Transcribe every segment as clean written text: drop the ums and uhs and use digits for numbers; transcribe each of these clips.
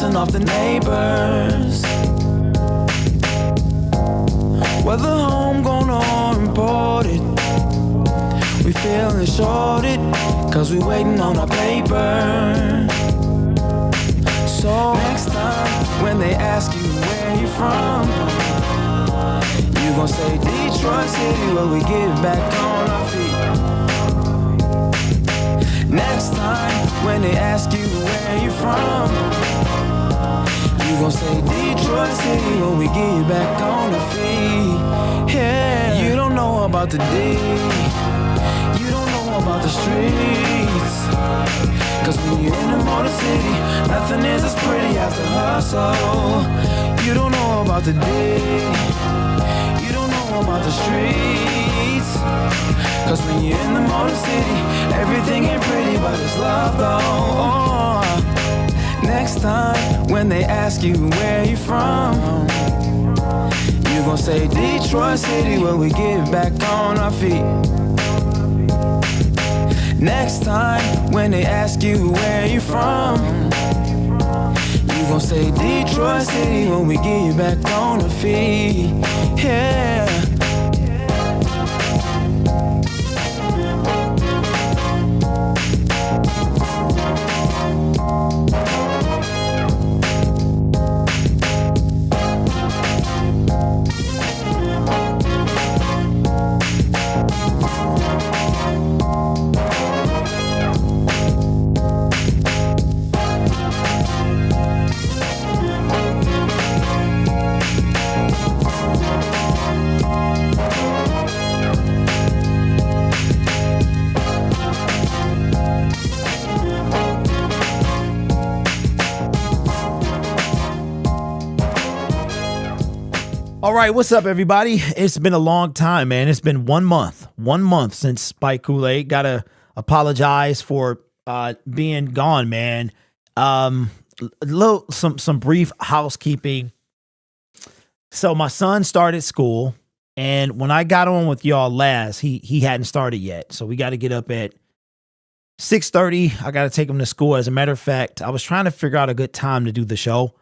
bouncing off the neighbors. Whether homegrown or imported, we feeling shorted, cause we waiting on our paper. So next time when they ask you where you from, you gon' say Detroit City, where we get back on our feet. Next time when they ask you where you from, you gon' say Detroit City, where we get back on our feet. Yeah, you don't know about the D, you don't know about the streets, cause when you're in the Motor City, nothing is as pretty as the hustle. You don't know about the D, you don't know about the streets, cause when you're in the Motor City, everything ain't pretty, but it's love though. Oh. Next time when they ask you where you from, you gon' say Detroit City, where we get back on our feet. Next time when they ask you where you from, you gon' say Detroit City, when we get back on our feet. Yeah. All right, what's up, everybody? It's been a long time, man. It's been 1 month. 1 month since Spike Kool-Aid. Gotta apologize for being gone, man. Some brief housekeeping. So my son started school, and when I got on with y'all last, he hadn't started yet. So we got to get up at 6:30. I got to take him to school. As a matter of fact, I was trying to figure out a good time to do the show.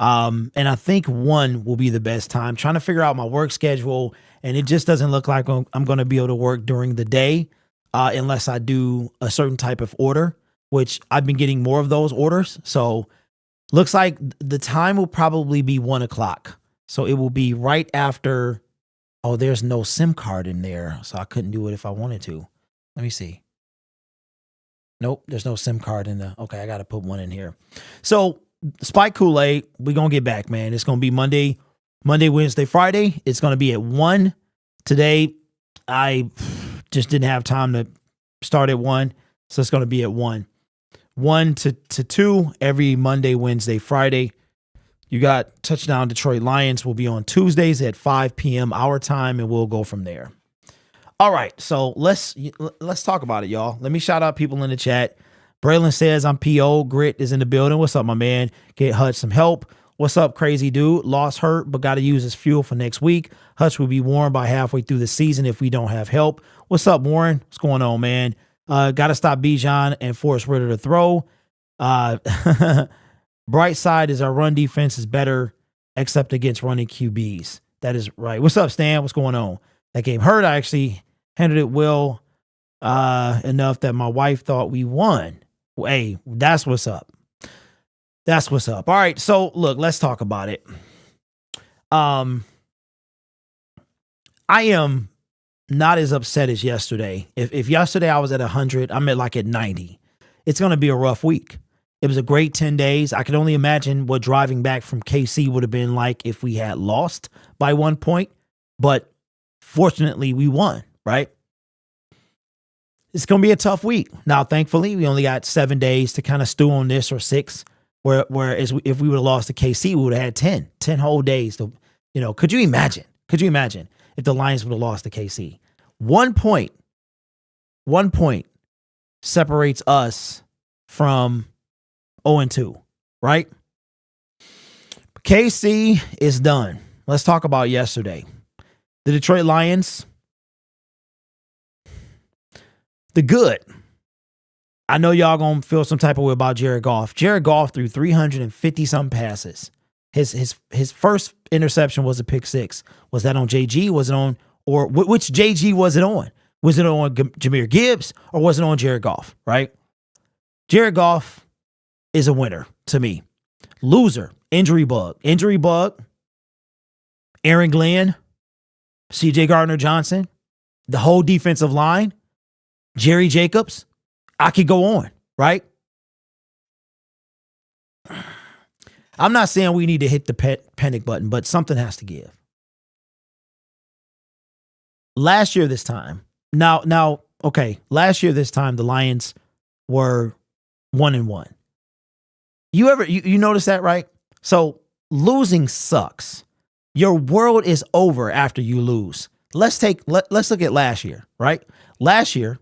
And I think 1 will be the best time. Trying to figure out my work schedule, and it just doesn't look like I'm going to be able to work during the day unless I do a certain type of order, which I've been getting more of those orders. So looks like the time will probably be 1 o'clock. So it will be right after. Oh, there's no SIM card in there, so I couldn't do it if I wanted to. Let me see. Nope, there's no SIM card in the. Okay, I got to put one in here. So Spike Kool-Aid, we're going to get back, man. It's going to be Monday, Wednesday, Friday. It's going to be at 1. Today, I just didn't have time to start at 1, so it's going to be at 1. 1 to 2 every Monday, Wednesday, Friday. You got Touchdown Detroit Lions will be on Tuesdays at 5 p.m. our time, and we'll go from there. All right, so let's talk about it, y'all. Let me shout out people in the chat. Braylon says, I'm P.O. Grit is in the building. What's up, my man? Get Hutch some help. What's up, crazy dude? Lost hurt, but got to use his fuel for next week. Hutch will be warm by halfway through the season if we don't have help. What's up, Warren? What's going on, man? Got to stop Bijan and force Ritter to throw. Bright side is our run defense is better, except against running QBs. That is right. What's up, Stan? What's going on? That game hurt. I actually handled it well enough that my wife thought we won. Hey, that's what's up. That's what's up. All right, so look, let's talk about it. I am not as upset as yesterday. If yesterday I was at 100, I'm at 90. It's going to be a rough week. It was a great 10 days. I can only imagine what driving back from KC would have been like if we had lost by 1 point. But fortunately, we won, right? It's going to be a tough week. Now, thankfully, we only got 7 days to kind of stew on this, or 6. Whereas if we would have lost to KC, we would have had 10 whole days to, could you imagine? Could you imagine if the Lions would have lost to KC? 1 point separates us from 0-2, right? KC is done. Let's talk about yesterday. The Detroit Lions, the good. I know y'all gonna feel some type of way about Jared Goff. Jared Goff threw 350 some passes. His first interception was a pick six. Was that on JG? Was it on, or which JG was it on? Was it on Jahmyr Gibbs or was it on Jared Goff? Right? Jared Goff is a winner to me. Loser, injury bug. Aaron Glenn, CJ Gardner-Johnson, the whole defensive line, Jerry Jacobs. I could go on, right? I'm not saying we need to hit the panic button, but something has to give. Last year this time, last year this time the Lions were 1-1. You notice that, right? So losing sucks. Your world is over after you lose. Let's look at last year, right? Last year,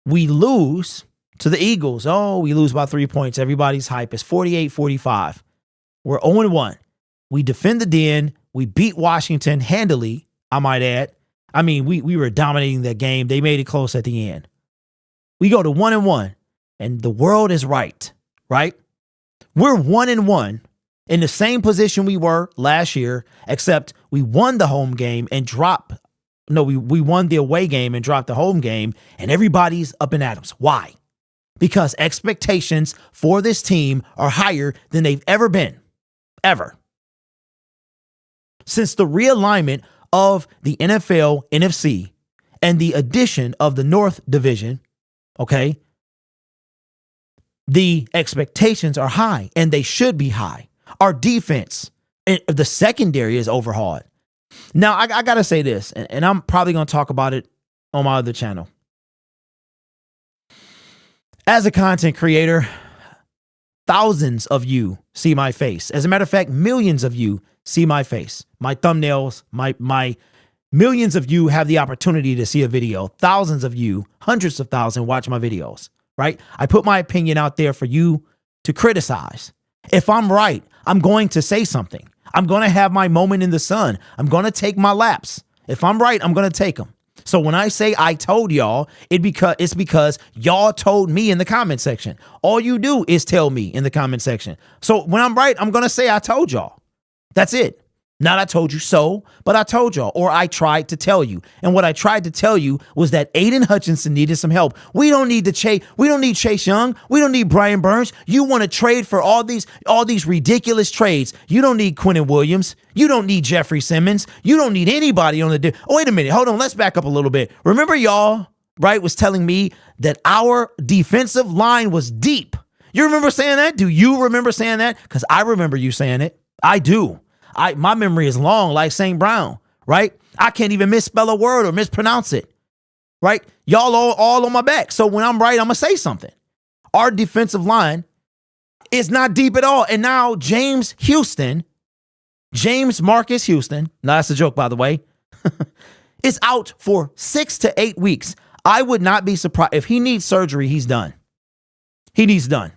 we lose to the Eagles. Oh, we lose by 3 points. Everybody's hype. It's 48-45. We're 0-1. We defend the den. We beat Washington handily, I might add. I mean, we were dominating that game. They made it close at the end. We go to 1-1, and the world is right? We're 1-1 in the same position we were last year, except we won the home game and we won the away game and dropped the home game, and everybody's up in atoms. Why? Because expectations for this team are higher than they've ever been. Ever. Since the realignment of the NFL NFC and the addition of the North Division, okay, the expectations are high, and they should be high. Our defense, the secondary is overhauled. Now, I got to say this, and I'm probably going to talk about it on my other channel. As a content creator, thousands of you see my face. As a matter of fact, millions of you see my face, my thumbnails, my millions of you have the opportunity to see a video. Thousands of you, hundreds of thousands watch my videos, right? I put my opinion out there for you to criticize. If I'm right, I'm going to say something. I'm going to have my moment in the sun. I'm going to take my laps. If I'm right, I'm going to take them. So when I say I told y'all, it's because y'all told me in the comment section. All you do is tell me in the comment section. So when I'm right, I'm going to say I told y'all. That's it. Not I told you so, but I told y'all, or I tried to tell you. And what I tried to tell you was that Aiden Hutchinson needed some help. We don't need Chase Young. We don't need Brian Burns. You want to trade for all these ridiculous trades. You don't need Quinnen Williams. You don't need Jeffrey Simmons. You don't need anybody on the Oh, wait a minute. Hold on. Let's back up a little bit. Remember y'all, right, was telling me that our defensive line was deep. You remember saying that? Do you remember saying that? Because I remember you saying it. I do. My memory is long, like St. Brown, right? I can't even misspell a word or mispronounce it, right? Y'all all on my back. So when I'm right, I'm going to say something. Our defensive line is not deep at all. And now James Marcus Houston, no, that's a joke, by the way, is out for 6 to 8 weeks. I would not be surprised. If he needs surgery, he's done. He needs done.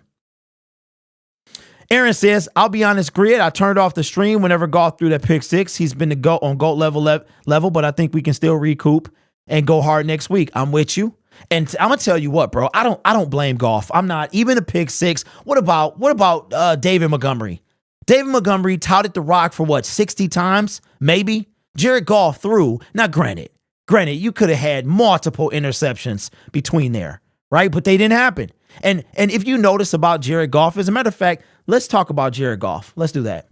Aaron says, I'll be honest, Grid. I turned off the stream whenever Goff threw that pick six. He's been to go on GOAT level, but I think we can still recoup and go hard next week. I'm with you. And I'm gonna tell you what, bro. I don't blame Goff. I'm not even a pick six. What about David Montgomery? David Montgomery touted the rock for 60 times, maybe. Jared Goff threw. Now, granted, you could have had multiple interceptions between there, right? But they didn't happen. And if you notice about Jared Goff, as a matter of fact, let's talk about Jared Goff. Let's do that.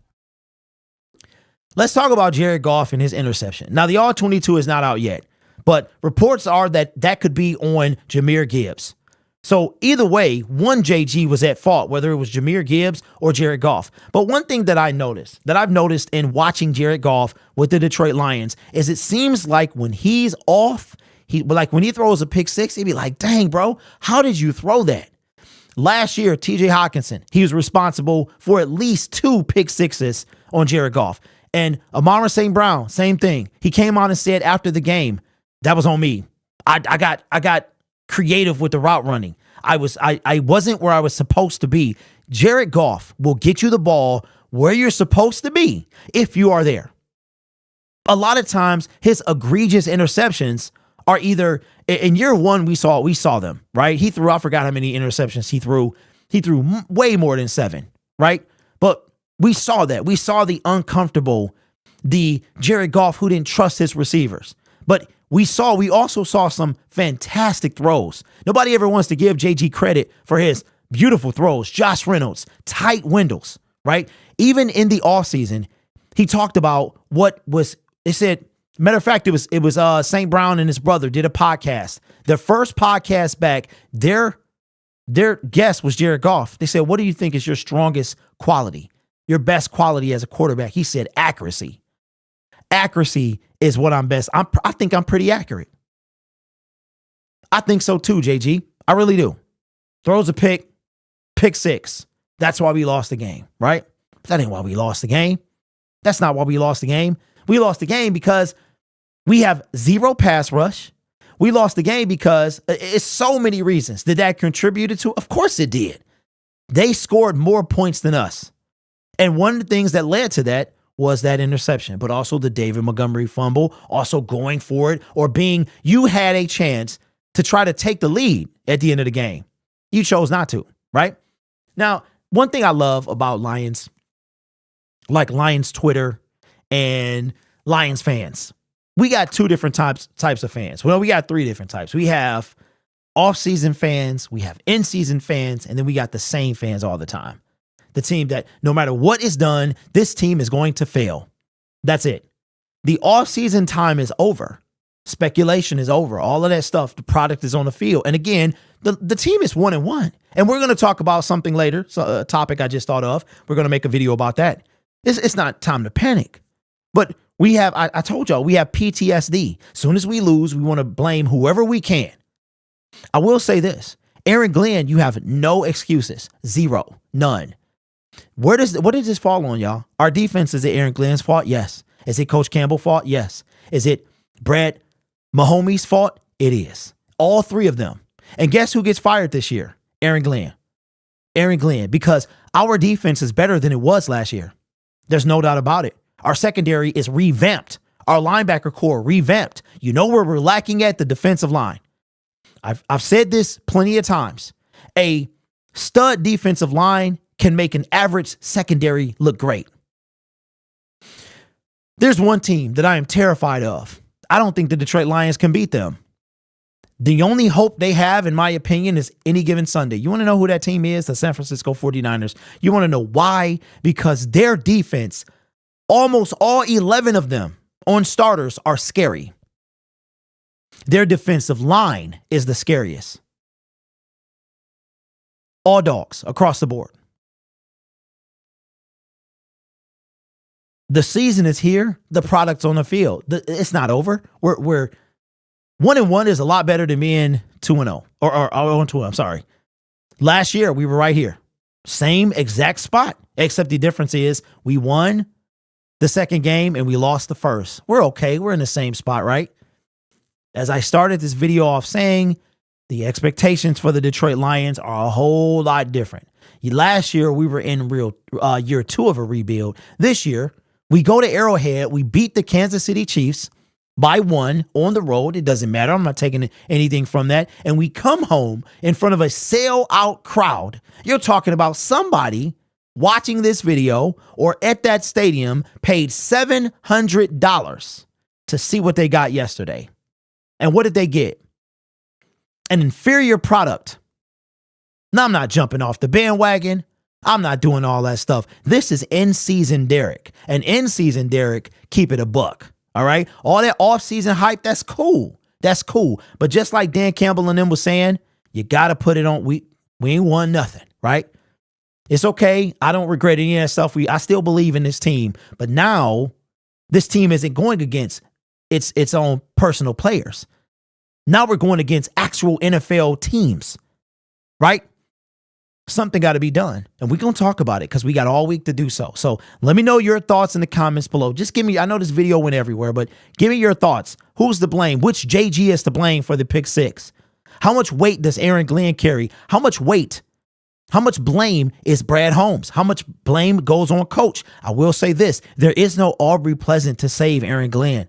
Let's talk about Jared Goff and his interception. Now, the All-22 is not out yet, but reports are that could be on Jahmyr Gibbs. So either way, one JG was at fault, whether it was Jahmyr Gibbs or Jared Goff. But one thing that I've noticed in watching Jared Goff with the Detroit Lions is it seems like when he's off, when he throws a pick six, he'd be like, dang, bro, how did you throw that? Last year, TJ Hawkinson, he was responsible for at least 2 pick sixes on Jared Goff. And Amara St. Brown, same thing. He came on and said after the game, that was on me. I got creative with the route running. I wasn't where I was supposed to be. Jared Goff will get you the ball where you're supposed to be if you are there. A lot of times, his egregious interceptions are either in year one, we saw them, right? He threw, I forgot how many interceptions he threw. He threw way more than 7, right? But we saw that. We saw the uncomfortable, the Jared Goff who didn't trust his receivers. But we also saw some fantastic throws. Nobody ever wants to give JG credit for his beautiful throws. Josh Reynolds, tight windows, right? Even in the offseason, he talked about they said, matter of fact, it was St. Brown and his brother did a podcast. Their first podcast back, their guest was Jared Goff. They said, what do you think is your strongest quality? Your best quality as a quarterback? He said, accuracy. Accuracy is what I'm best. I think I'm pretty accurate. I think so too, JG. I really do. Throws a pick 6. That's why we lost the game, right? But that ain't why we lost the game. That's not why we lost the game. We lost the game because we have 0 pass rush. We lost the game because it's so many reasons. Did that contribute to? Of course it did. They scored more points than us. And one of the things that led to that was that interception, but also the David Montgomery fumble, also going for it, or you had a chance to try to take the lead at the end of the game. You chose not to, right? Now, one thing I love about Lions, like Lions Twitter and Lions fans, we got 2 different types of fans. Well, we got 3 different types. We have off-season fans, we have in-season fans, and then we got the same fans all the time. The team that no matter what is done, this team is going to fail. That's it. The off-season time is over. Speculation is over. All of that stuff, the product is on the field. And again, the team is 1-1. And we're going to talk about something later, so a topic I just thought of. We're going to make a video about that. It's not time to panic. But we have, I told y'all, we have PTSD. As soon as we lose, we want to blame whoever we can. I will say this. Aaron Glenn, you have no excuses. 0. None. What does this fall on, y'all? Our defense, is it Aaron Glenn's fault? Yes. Is it Coach Campbell's fault? Yes. Is it Brad Mahomes' fault? It is. All 3 of them. And guess who gets fired this year? Aaron Glenn. Aaron Glenn, because our defense is better than it was last year. There's no doubt about it. Our secondary is revamped. Our linebacker core revamped. You know where we're lacking at? The defensive line. I've said this plenty of times. A stud defensive line can make an average secondary look great. There's one team that I am terrified of. I don't think the Detroit Lions can beat them. The only hope they have, in my opinion, is any given Sunday. You want to know who that team is? The San Francisco 49ers. You want to know why? Because their defense, almost all 11 of them on starters, are scary. Their defensive line is the scariest. All dogs across the board. The season is here. The product's on the field. It's not over. We're 1-1 is a lot better than being 2-0 or 0-2. I'm sorry. Last year we were right here, same exact spot, except the difference is we won the second game and we lost the first. We're okay. We're in the same spot, right? As I started this video off saying, the expectations for the Detroit Lions are a whole lot different. Last year we were in year 2 of a rebuild. This year, we go to Arrowhead. We beat the Kansas City Chiefs by 1 on the road. It doesn't matter. I'm not taking anything from that. And we come home in front of a sell-out crowd. You're talking about somebody watching this video or at that stadium paid $700 to see what they got yesterday. And what did they get? An inferior product. Now, I'm not jumping off the bandwagon. I'm not doing all that stuff. This is in-season Derek. And in-season Derek, keep it a buck. All right? All that off-season hype, that's cool. That's cool. But just like Dan Campbell and them was saying, you got to put it on. We ain't won nothing, right? It's okay. I don't regret any of that stuff. I still believe in this team. But now, this team isn't going against its own personal players. Now we're going against actual NFL teams, right? Something got to be done. And we're going to talk about it because we got all week to do so. So let me know your thoughts in the comments below. Just give me, I know this video went everywhere, but give me your thoughts. Who's to blame? Which JG is to blame for the pick 6? How much weight does Aaron Glenn carry? How much weight? How much blame is Brad Holmes? How much blame goes on coach? I will say this. There is no Aubrey Pleasant to save Aaron Glenn.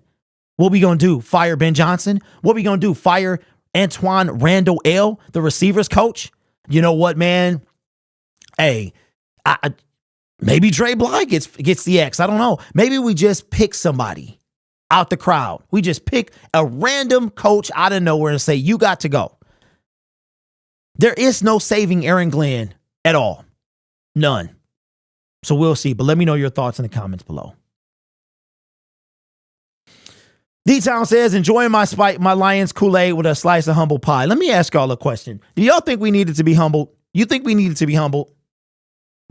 What we going to do? Fire Ben Johnson? What we going to do? Fire Antoine Randall L., the receivers coach? You know what, man? Hey, maybe Dre Bly gets the X. I don't know. Maybe we just pick somebody out the crowd. We just pick a random coach out of nowhere and say, you got to go. There is no saving Aaron Glenn at all. None. So we'll see. But let me know your thoughts in the comments below. D-Town says, enjoying my Lions Kool-Aid with a slice of humble pie. Let me ask y'all a question. Do y'all think we needed to be humbled? You think we needed to be humbled?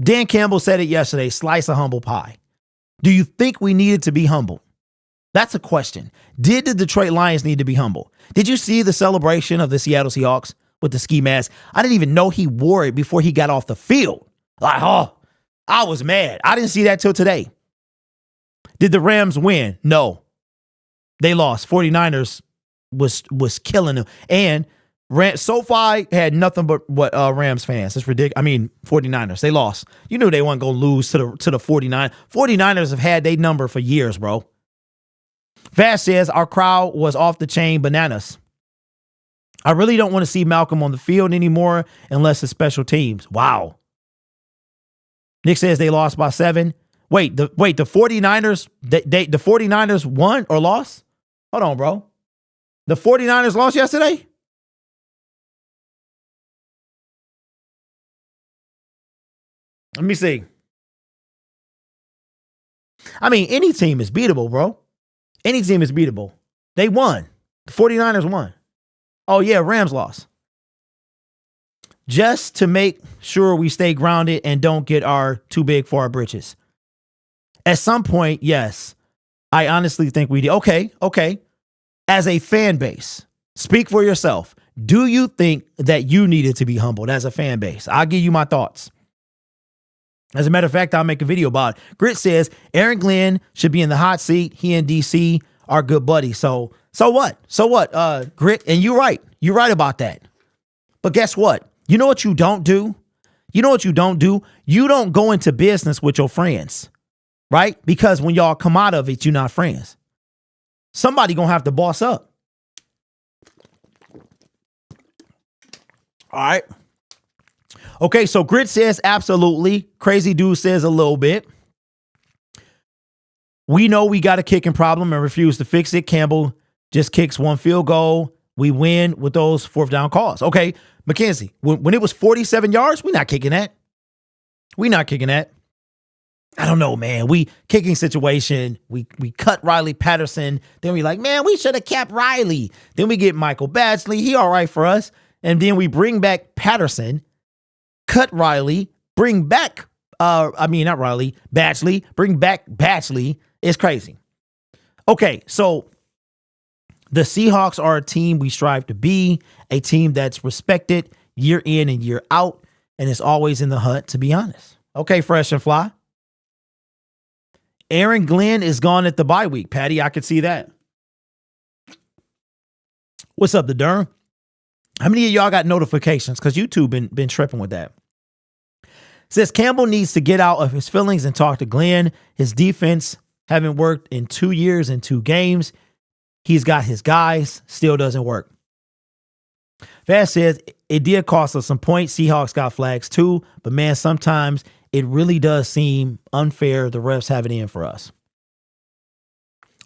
Dan Campbell said it yesterday, slice of humble pie. Do you think we needed to be humbled? That's a question. Did the Detroit Lions need to be humble? Did you see the celebration of the Seattle Seahawks with the ski mask? I didn't even know he wore it before he got off the field. Like, oh, I was mad. I didn't see that till today. Did the Rams win? No. They lost. 49ers was killing them. And SoFi had nothing but what Rams fans. It's ridiculous. I mean, 49ers. They lost. You knew they weren't going to lose to the 49ers. 49ers have had their number for years, bro. Vash says, our crowd was off the chain bananas. I really don't want to see Malcolm on the field anymore unless it's special teams. Wow. Nick says they lost by 7. Wait, the 49ers, the 49ers won or lost? Hold on, bro. The 49ers lost yesterday? Let me see. I mean, any team is beatable, bro. Any team is beatable. They won. The 49ers won. Oh, yeah, Rams lost. Just to make sure we stay grounded and don't get too big for our britches. At some point, yes, I honestly think we do. Okay. As a fan base, speak for yourself. Do you think that you needed to be humbled as a fan base? I'll give you my thoughts. As a matter of fact, I'll make a video about it. Grit says Aaron Glenn should be in the hot seat. He and DC are good buddies. So what? Grit, and you're right. You're right about that. But guess what? You know what you don't do? You don't go into business with your friends, right? Because when y'all come out of it, you're not friends. Somebody gonna have to boss up. All right. Okay, so Grit says absolutely. Crazy Dude says a little bit. We know we got a kicking problem and refuse to fix it. Campbell just kicks one field goal. We win with those 4th down calls. Okay, Mackenzie, when it was 47 yards, we're not kicking that. I don't know, man. Kicking situation. We cut Riley Patterson. Then we like, man, we should have kept Riley. Then we get Michael Badgley. He all right for us. And then we bring back Patterson, cut Riley, bring back, not Riley, Badgley, bring back Badgley. It's crazy. Okay, so the Seahawks are a team we strive to be, a team that's respected year in and year out, and is always in the hunt, to be honest. Okay, Fresh and Fly. Aaron Glenn is gone at the bye week, Patty. I could see that. What's up, the Durham? How many of y'all got notifications? Because YouTube been tripping with that. Says Campbell needs to get out of his feelings and talk to Glenn. His defense haven't worked in 2 years and 2 games. He's got his guys, still doesn't work. Fast says it did cost us some points. Seahawks got flags too, but man, sometimes it really does seem unfair. The refs have it in for us.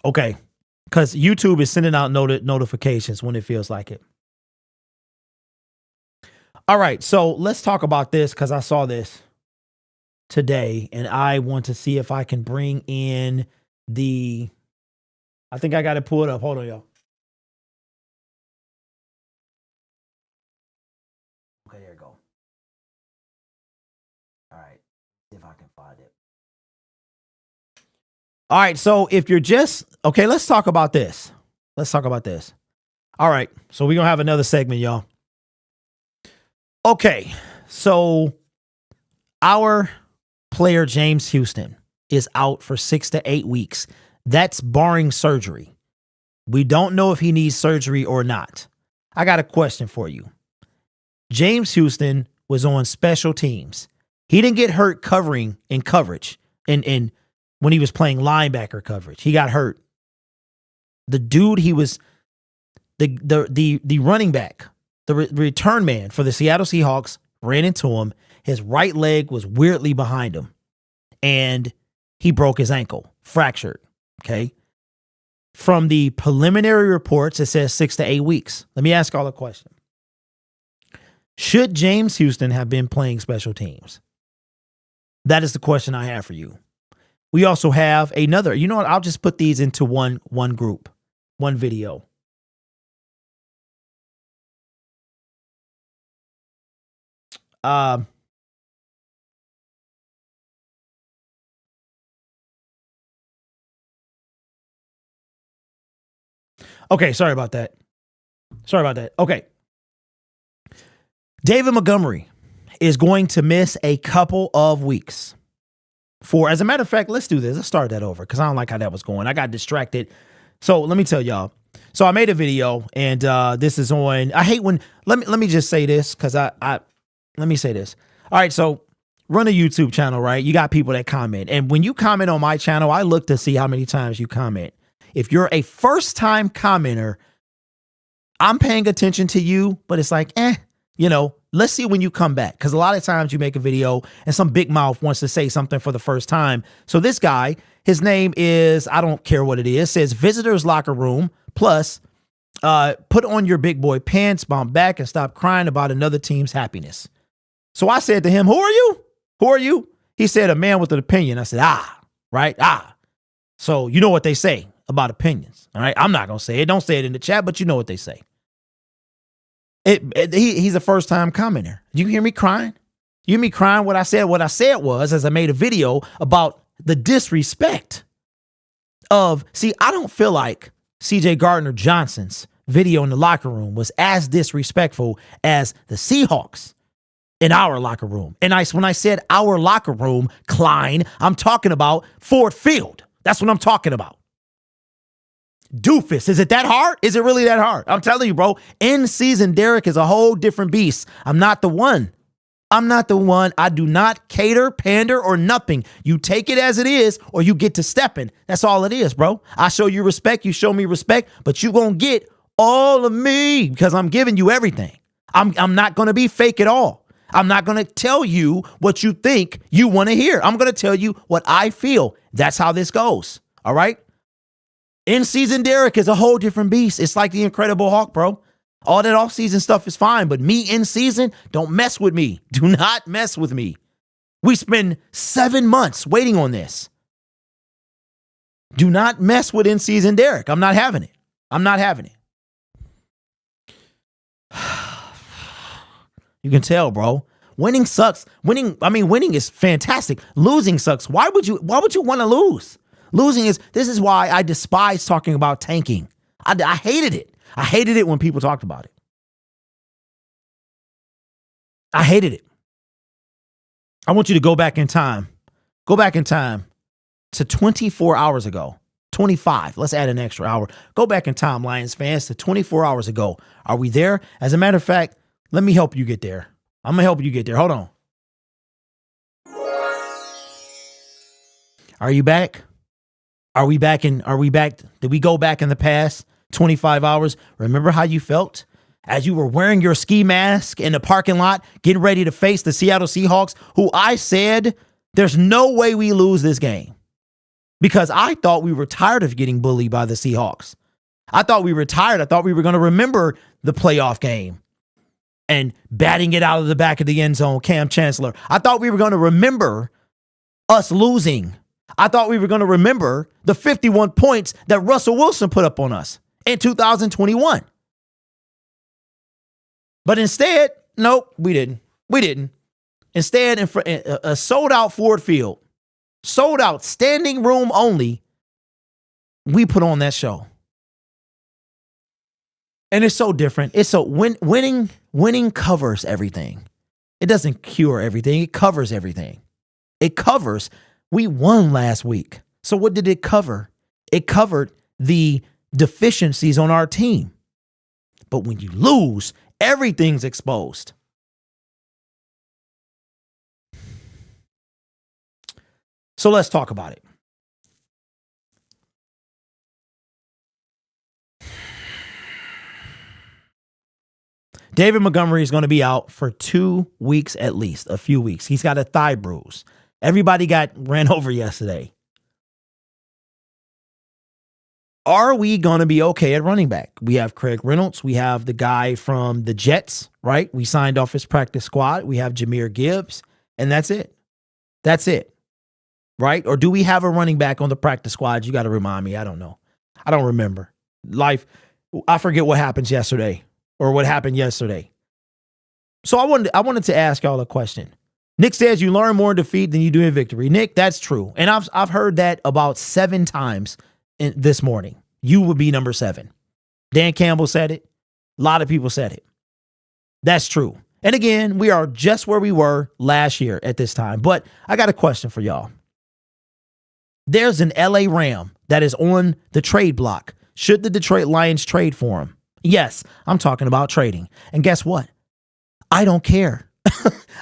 Okay, because YouTube is sending out notifications when it feels like it. All right, so let's talk about this because I saw this today and I want to see if I can bring in I think I got to pull it up. Hold on, y'all. Okay, there you go. All right, see if I can find it. All right, so if you're okay, let's talk about this. All right, so we're going to have another segment, y'all. Okay, so our player James Houston is out for 6 to 8 weeks. That's barring surgery. We don't know if he needs surgery or not. I got a question for you. James Houston was on special teams. He didn't get hurt covering in coverage and when he was playing linebacker coverage. He got hurt The dude, he was the running back, the return man for the Seattle Seahawks, ran into him. His right leg was weirdly behind him, and he broke his ankle, fractured. Okay. From the preliminary reports, it says 6 to 8 weeks. Let me ask y'all a question. Should James Houston have been playing special teams? That is the question I have for you. We also have another. You know what? I'll just put these into one group, one video. Okay, sorry about that. Okay. David Montgomery is going to miss a couple of weeks. As a matter of fact, let's do this. Let's start that over because I don't like how that was going. I got distracted. So let me tell y'all. So I made a video, and this is on. I hate when. Let me just say this because let me say this. All right, so run a YouTube channel, right? You got people that comment, and when you comment on my channel, I look to see how many times you comment. If you're a first-time commenter, I'm paying attention to you, but it's like, let's see when you come back. Because a lot of times you make a video and some big mouth wants to say something for the first time. So this guy, his name is, I don't care what it is, says Visitors Locker Room, plus put on your big boy pants, bounce back, and stop crying about another team's happiness. So I said to him, who are you? Who are you? He said, a man with an opinion. I said, right? So you know what they say about opinions, all right? I'm not going to say it. Don't say it in the chat, but you know what they say. He's a first-time commenter. You hear me crying? You hear me crying? What I said was, as I made a video about the disrespect of, I don't feel like C.J. Gardner-Johnson's video in the locker room was as disrespectful as the Seahawks in our locker room. And when I said our locker room, Klein, I'm talking about Ford Field. That's what I'm talking about. Doofus. Is it that hard? Is it really that hard? I'm telling you, bro, in season Derek is a whole different beast. I'm not the one. I do not cater, pander, or nothing. You take it as it is, or you get to stepping. That's all it is, bro. I show you respect. You show me respect, but you gonna get all of me because I'm giving you everything. I'm not gonna be fake at all. I'm not gonna tell you what you think you want to hear. I'm gonna tell you what I feel. That's how this goes. All right. In-season Derek is a whole different beast. It's like the Incredible Hulk, bro. All that off-season stuff is fine, but me in season, don't mess with me. Do not mess with me. We spend 7 months waiting on this. Do not mess with in-season Derek. I'm not having it. You can tell, bro. Winning sucks. Winning is fantastic. Losing sucks. Why would you want to lose? This is why I despise talking about tanking. I hated it. I hated it when people talked about it. I hated it. I want you to go back in time. Go back in time to 24 hours ago. 25. Let's add an extra hour. Go back in time, Lions fans, to 24 hours ago. Are we there? As a matter of fact, let me help you get there. I'm going to help you get there. Hold on. Are you back? Are we back? Did we go back in the past 25 hours? Remember how you felt as you were wearing your ski mask in the parking lot, getting ready to face the Seattle Seahawks, who I said, there's no way we lose this game because I thought we were tired of getting bullied by the Seahawks. I thought we were tired. I thought we were going to remember the playoff game and batting it out of the back of the end zone, Cam Chancellor. I thought we were going to remember us losing. I thought we were going to remember the 51 points that Russell Wilson put up on us in 2021. But instead, nope, we didn't. Instead, a sold-out Ford Field, sold out, standing room only, we put on that show. And it's so different. It's so winning covers everything. It doesn't cure everything. It covers everything. We won last week. So what did it cover? It covered the deficiencies on our team. But when you lose, everything's exposed. So let's talk about it. David Montgomery is going to be out for 2 weeks at least, a few weeks. He's got a thigh bruise. Everybody got ran over yesterday. Are we going to be okay at running back? We have Craig Reynolds. We have the guy from the Jets, right? We signed off his practice squad. We have Jahmyr Gibbs, and that's it. That's it, right? Or do we have a running back on the practice squad? You got to remind me. I don't know. I don't remember. I forget what happens yesterday or what happened yesterday. So I wanted to ask y'all a question. Nick says you learn more in defeat than you do in victory. Nick, that's true. And I've heard that about 7 times this morning. You would be number 7. Dan Campbell said it. A lot of people said it. That's true. And again, we are just where we were last year at this time. But I got a question for y'all. There's an LA Ram that is on the trade block. Should the Detroit Lions trade for him? Yes, I'm talking about trading. And guess what? I don't care.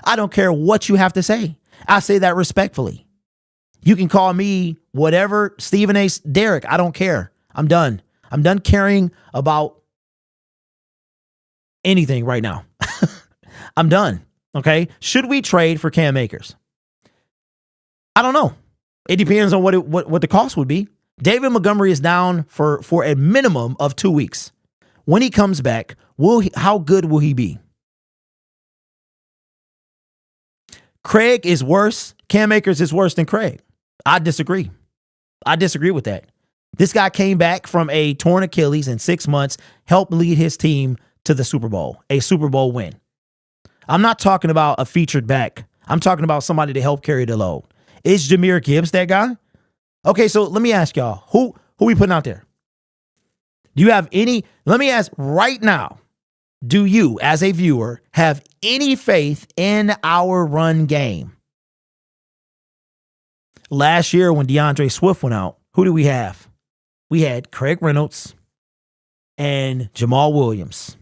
I don't care what you have to say. I say that respectfully. You can call me whatever, Stephen A. Derrick. I don't care. I'm done. I'm done caring about anything right now. I'm done. Okay. Should we trade for Cam Akers? I don't know. It depends on what the cost would be. David Montgomery is down for a minimum of 2 weeks. When he comes back, how good will he be? Craig is worse. Cam Akers is worse than Craig. I disagree. I disagree with that. This guy came back from a torn Achilles in 6 months, helped lead his team to the Super Bowl, a Super Bowl win. I'm not talking about a featured back. I'm talking about somebody to help carry the load. Is Jahmyr Gibbs that guy? Okay, so let me ask y'all, who we putting out there? Do you have any, let me ask right now, do you, as a viewer, have any faith in our run game? Last year when DeAndre Swift went out, who do we have? We had Craig Reynolds and Jamal Williams.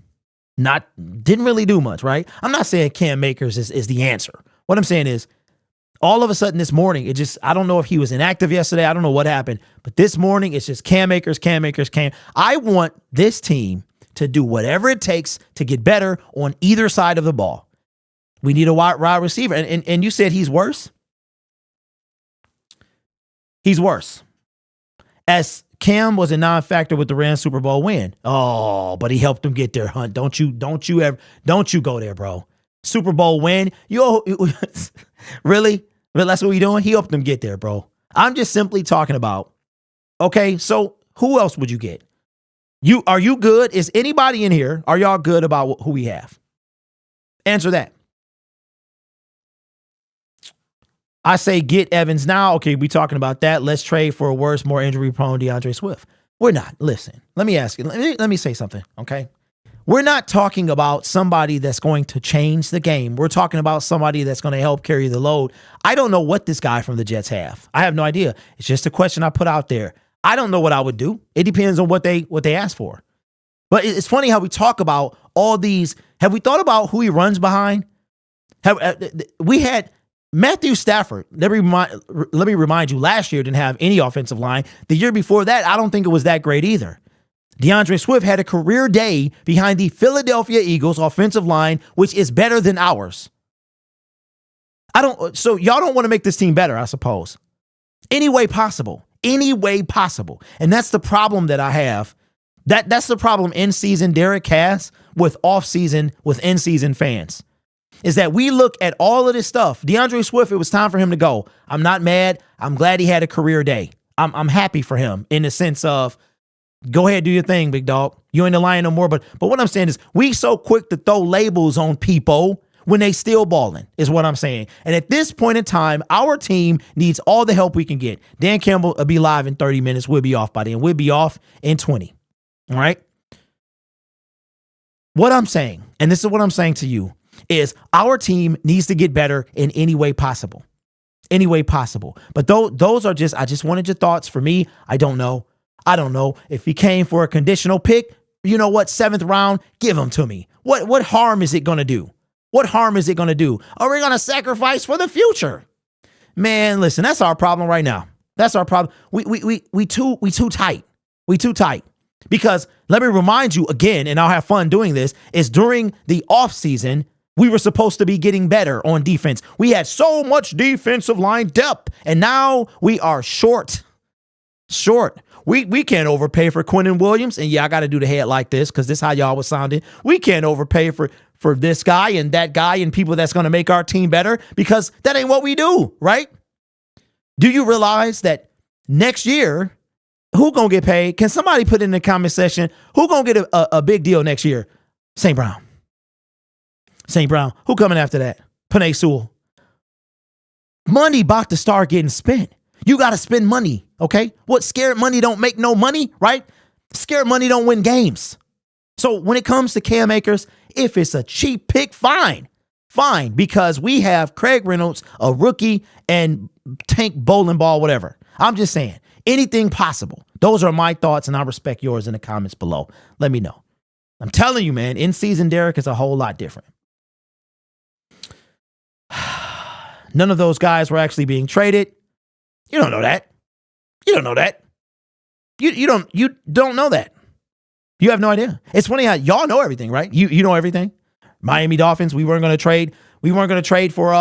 Didn't really do much, right? I'm not saying Cam Akers is the answer. What I'm saying is, all of a sudden this morning, I don't know if he was inactive yesterday. I don't know what happened. But this morning, it's just Cam Akers. I want this team to do whatever it takes to get better on either side of the ball. We need a wide receiver. And you said he's worse? He's worse. As Cam was a non-factor with the Rams Super Bowl win. Oh, but he helped them get there, Hunt. Don't you go there, bro. Super Bowl win. Really? But that's what we doing? He helped them get there, bro. I'm just simply talking about, okay, so who else would you get? Are you good? Is anybody in here, are y'all good about who we have? Answer that. I say get Evans now. Okay, we talking about that. Let's trade for a worse, more injury-prone DeAndre Swift. We're not. Listen, let me ask you. Let me say something, okay? We're not talking about somebody that's going to change the game. We're talking about somebody that's going to help carry the load. I don't know what this guy from the Jets have. I have no idea. It's just a question I put out there. I don't know what I would do. It depends on what they ask for. But it's funny how we talk about all these. Have we thought about who he runs behind? We had Matthew Stafford. Let me remind you, last year didn't have any offensive line. The year before that, I don't think it was that great either. DeAndre Swift had a career day behind the Philadelphia Eagles offensive line, which is better than ours. So y'all don't want to make this team better, I suppose. Any way possible. And that's the problem that I have. That's the problem in-season Derek has with off-season, with in-season fans. Is that we look at all of this stuff. DeAndre Swift, it was time for him to go. I'm not mad. I'm glad he had a career day. I'm happy for him in the sense of, go ahead, do your thing, big dog. You ain't the lion no more. But what I'm saying is, we so quick to throw labels on people when they still balling, is what I'm saying. And at this point in time, our team needs all the help we can get. Dan Campbell will be live in 30 minutes. We'll be off by then. We'll be off in 20. All right? What I'm saying, and this is what I'm saying to you, is our team needs to get better in any way possible. Any way possible. But those are I just wanted your thoughts. For me, I don't know. If he came for a conditional pick, you know what, 7th round, give him to me. What harm is it going to do? What harm is it going to do? Are we going to sacrifice for the future? Man, listen, that's our problem right now. That's our problem. We too tight. We too tight. Because let me remind you again, and I'll have fun doing this, is during the offseason, we were supposed to be getting better on defense. We had so much defensive line depth, and now we are short. We can't overpay for Quinnen Williams. And yeah, I got to do the head like this because this is how y'all was sounding. We can't overpay for this guy and that guy and people that's going to make our team better because that ain't what we do, right? Do you realize that next year, who going to get paid? Can somebody put in the comment section, who going to get a big deal next year? St. Brown. St. Brown. Who coming after that? Panay Sewell. Money about to start getting spent. You got to spend money, okay? What, scared money don't make no money, right? Scared money don't win games. So when it comes to Cam Akers, if it's a cheap pick, fine, because we have Craig Reynolds, a rookie, and Tank Bowling Ball, whatever. I'm just saying, anything possible. Those are my thoughts, and I respect yours in the comments below. Let me know. I'm telling you, man, in-season Derek is a whole lot different. None of those guys were actually being traded. You don't know that. You don't know that. You don't know that. You have no idea. It's funny how y'all know everything, right? You know everything. Miami Dolphins, we weren't going to trade. We weren't going to trade for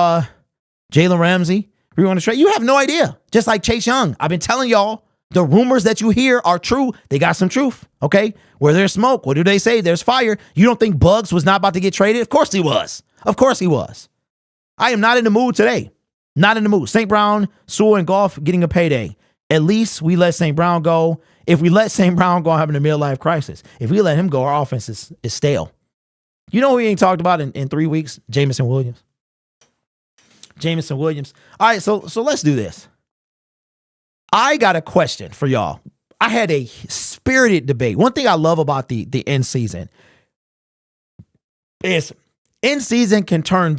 Jalen Ramsey. We were going to trade. You have no idea. Just like Chase Young. I've been telling y'all, the rumors that you hear are true. They got some truth, okay? Where there's smoke, what do they say? There's fire. You don't think Bugs was not about to get traded? Of course he was. Of course he was. I am not in the mood today. Not in the mood. St. Brown, Sewell, and Goff getting a payday. At least we let St. Brown go. If we let St. Brown go, I'm having a midlife crisis. If we let him go, our offense is stale. You know who we ain't talked about in 3 weeks? Jameson Williams. Jameson Williams. All right, so let's do this. I got a question for y'all. I had a spirited debate. One thing I love about the end season is end season can turn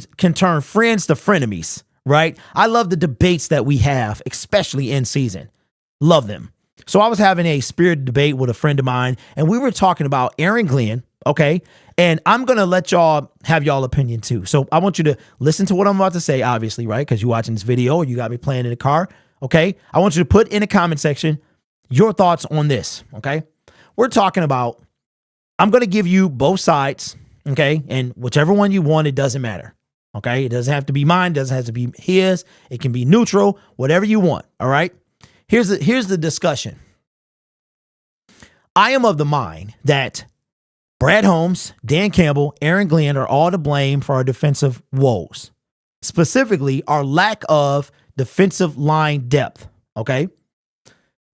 friends to frenemies. Right? I love the debates that we have, especially in season. Love them. So I was having a spirited debate with a friend of mine, and we were talking about Aaron Glenn, okay? And I'm going to let y'all have y'all opinion too. So I want you to listen to what I'm about to say, obviously, right? Because you're watching this video or you got me playing in the car, okay? I want you to put in the comment section your thoughts on this, okay? We're talking about, I'm going to give you both sides, okay? And whichever one you want, it doesn't matter. Okay, it doesn't have to be mine, doesn't have to be his. It can be neutral, whatever you want. All right. Here's the discussion. I am of the mind that Brad Holmes, Dan Campbell, Aaron Glenn are all to blame for our defensive woes, specifically our lack of defensive line depth. Okay.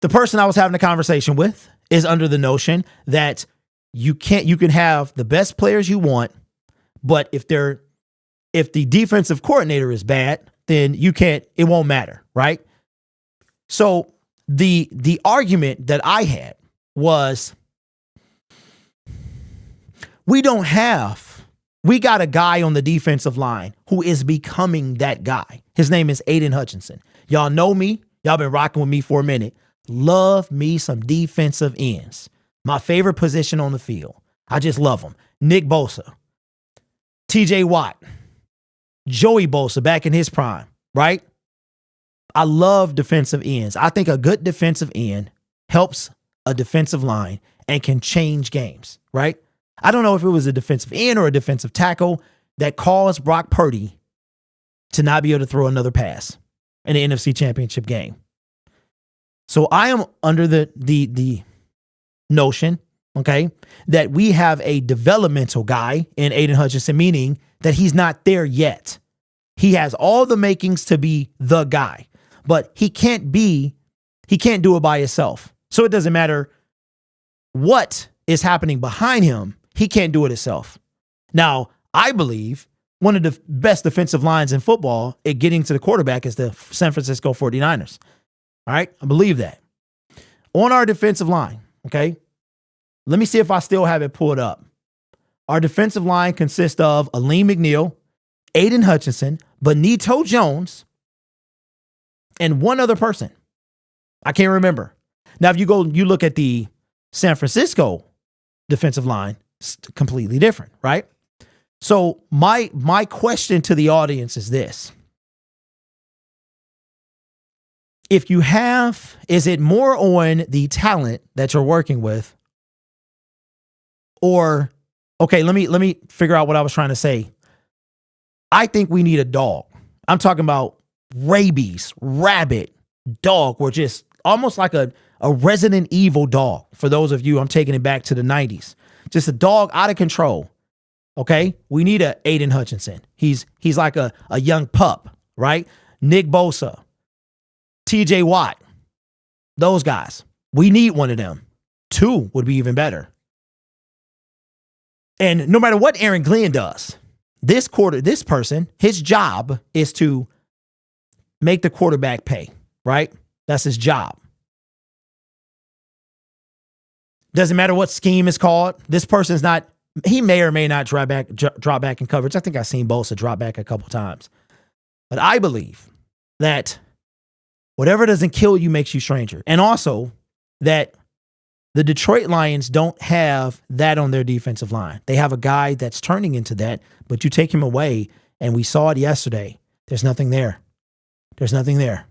The person I was having a conversation with is under the notion that you can have the best players you want, but if the defensive coordinator is bad, then it won't matter, right? So the argument that I had was we got a guy on the defensive line who is becoming that guy. His name is Aiden Hutchinson. Y'all know me. Y'all been rocking with me for a minute. Love me some defensive ends. My favorite position on the field. I just love them. Nick Bosa, TJ Watt, Joey Bosa back in his prime, right? I love defensive ends. I think a good defensive end helps a defensive line and can change games, right? I don't know if it was a defensive end or a defensive tackle that caused Brock Purdy to not be able to throw another pass in the NFC Championship game. So I am under the notion, okay, that we have a developmental guy in Aiden Hutchinson, meaning that he's not there yet. He has all the makings to be the guy, but he can't do it by himself. So it doesn't matter what is happening behind him. He can't do it himself. Now, I believe one of the best defensive lines in football at getting to the quarterback is the San Francisco 49ers. All right. I believe that. On our defensive line, okay, let me see if I still have it pulled up. Our defensive line consists of Aleem McNeil, Aiden Hutchinson, Benito Jones, and one other person. I can't remember. Now, if you look at the San Francisco defensive line, it's completely different, right? So my question to the audience is this. Is it more on the talent that you're working with, Or, okay, let me figure out what I was trying to say. I think we need a dog. I'm talking about rabies, rabbit, dog, or just almost like a Resident Evil dog. For those of you, I'm taking it back to the 90s. Just a dog out of control. Okay? We need a Aiden Hutchinson. He's like a young pup, right? Nick Bosa, TJ Watt, those guys. We need one of them. 2 would be even better. And no matter what Aaron Glenn does, this person, his job is to make the quarterback pay, right? That's his job. Doesn't matter what scheme is called. This person's not, he may or may not drop back in coverage. I think I've seen Bosa drop back a couple times. But I believe that whatever doesn't kill you makes you stranger. And also that the Detroit Lions don't have that on their defensive line. They have a guy that's turning into that, but you take him away, and we saw it yesterday. There's nothing there. There's nothing there.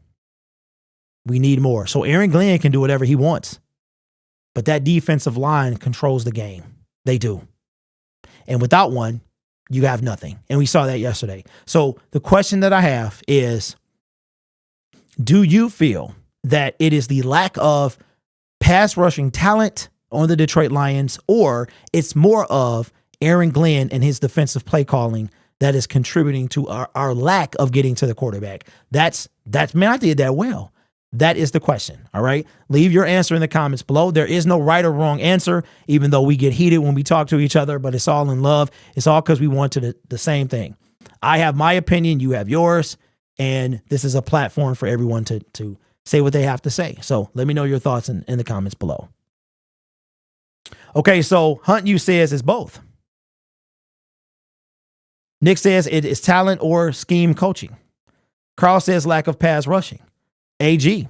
We need more. So Aaron Glenn can do whatever he wants. But that defensive line controls the game. They do. And without one, you have nothing. And we saw that yesterday. So the question that I have is, do you feel that it is the lack of pass rushing talent on the Detroit Lions, or it's more of Aaron Glenn and his defensive play calling that is contributing to our lack of getting to the quarterback? That's man, I did that well. That is the question. All right. Leave your answer in the comments below. There is no right or wrong answer, even though we get heated when we talk to each other, but it's all in love. It's all because we wanted the same thing. I have my opinion. You have yours. And this is a platform for everyone to say what they have to say. So let me know your thoughts in the comments below. Okay. So Hunt You says it's both. Nick says it is talent or scheme coaching. Carl says lack of pass rushing. AG,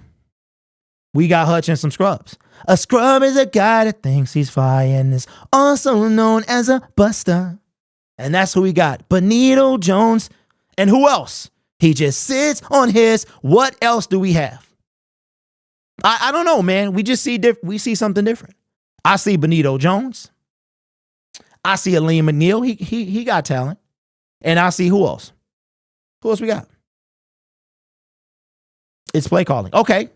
we got Hutch and some scrubs. A scrub is a guy that thinks he's fly and is also known as a buster. And that's who we got. Benito Jones. And who else? He just sits on his. What else do we have? I don't know, man. We just see we see something different. I see Benito Jones. I see Aleem McNeil. He got talent. And I see who else? Who else we got? It's play calling. Okay.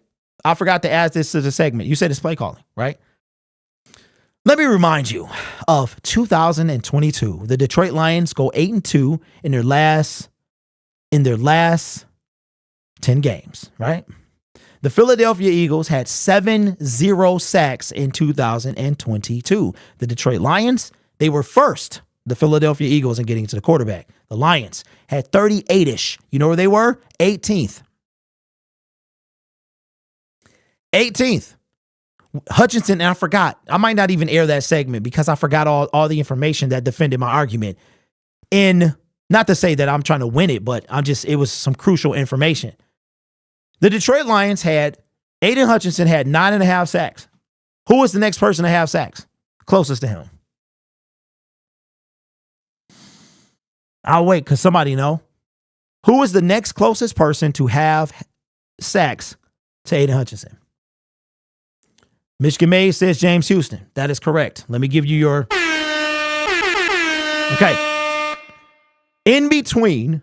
I forgot to add this to the segment. You said it's play calling, right? Let me remind you of 2022. The Detroit Lions go 8-2 in their last 10 games, right? The Philadelphia Eagles had 7-0 sacks in 2022. The Detroit Lions, they were first, the Philadelphia Eagles, in getting to the quarterback. The Lions had 38-ish. You know where they were? 18th. 18th. Hutchinson, and I forgot. I might not even air that segment because I forgot all the information that defended my argument. In, not to say that I'm trying to win it, but it was some crucial information. The Detroit Lions Aiden Hutchinson had 9.5 sacks. Who was the next person to have sacks? Closest to him. I'll wait because somebody know. Who was the next closest person to have sacks to Aiden Hutchinson? Michigan Mays says James Houston. That is correct. Let me give you your. Okay. In between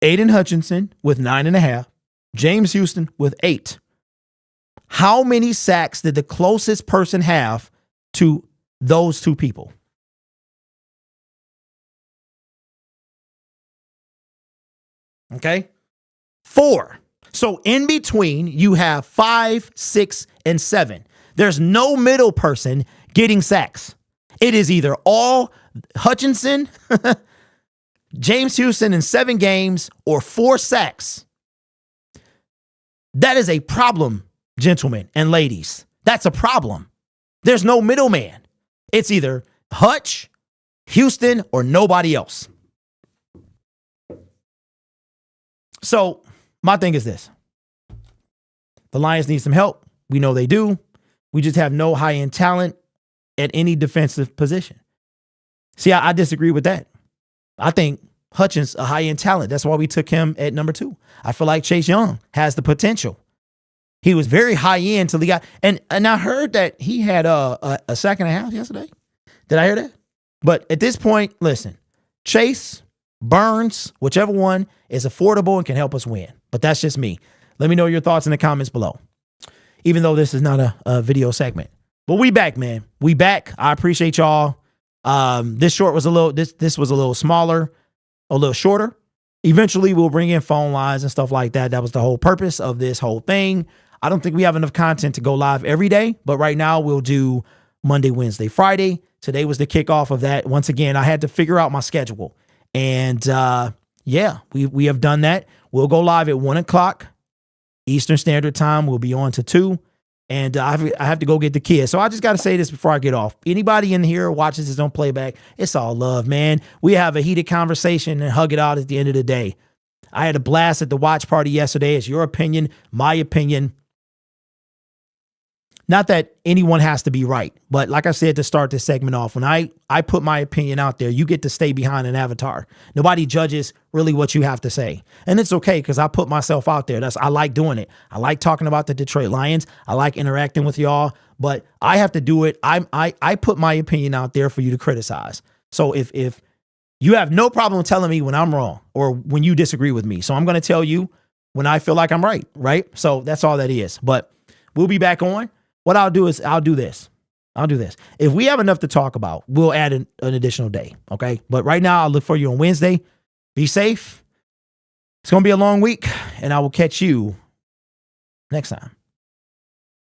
Aiden Hutchinson with 9.5, James Houston with 8. How many sacks did the closest person have to those two people? Okay. 4. So in between, you have 5, 6, and 7. There's no middle person getting sacks. It is either all Hutchinson, James Houston in 7 games, or 4 sacks. That is a problem, gentlemen and ladies. That's a problem. There's no middleman. It's either Hutch, Houston, or nobody else. So my thing is this. The Lions need some help. We know they do. We just have no high-end talent at any defensive position. See, I disagree with that. I think Hutchins a high-end talent. That's why we took him at number 2. I feel like Chase Young has the potential. He was very high-end till he got, and I heard that he had a sack and a half yesterday. Did I hear that? But at this point, listen, Chase, Burns, whichever one is affordable and can help us win. But that's just me. Let me know your thoughts in the comments below. Even though this is not a video segment. But we back, man. We back. I appreciate y'all. This short was a little, this was a little smaller, a little shorter. Eventually we'll bring in phone lines and stuff like that. That was the whole purpose of this whole thing. I don't think we have enough content to go live every day, but right now we'll do Monday, Wednesday, Friday. Today was the kickoff of that. Once again, I had to figure out my schedule. And yeah, we have done that. We'll go live at 1 o'clock Eastern Standard Time. We'll be on to 2. And I have to go get the kids. So I just got to say this before I get off. Anybody in here watches this on playback, it's all love, man. We have a heated conversation and hug it out at the end of the day. I had a blast at the watch party yesterday. It's your opinion, my opinion. Not that anyone has to be right, but like I said to start this segment off, when I put my opinion out there, you get to stay behind an avatar. Nobody judges really what you have to say. And it's okay because I put myself out there. I like doing it. I like talking about the Detroit Lions. I like interacting with y'all, but I have to do it. I put my opinion out there for you to criticize. So if you have no problem telling me when I'm wrong or when you disagree with me. So I'm going to tell you when I feel like I'm right? So that's all that is. But we'll be back on. What I'll do is I'll do this. If we have enough to talk about, we'll add an additional day. Okay. But right now I'll look for you on Wednesday. Be safe. It's going to be a long week and I will catch you next time.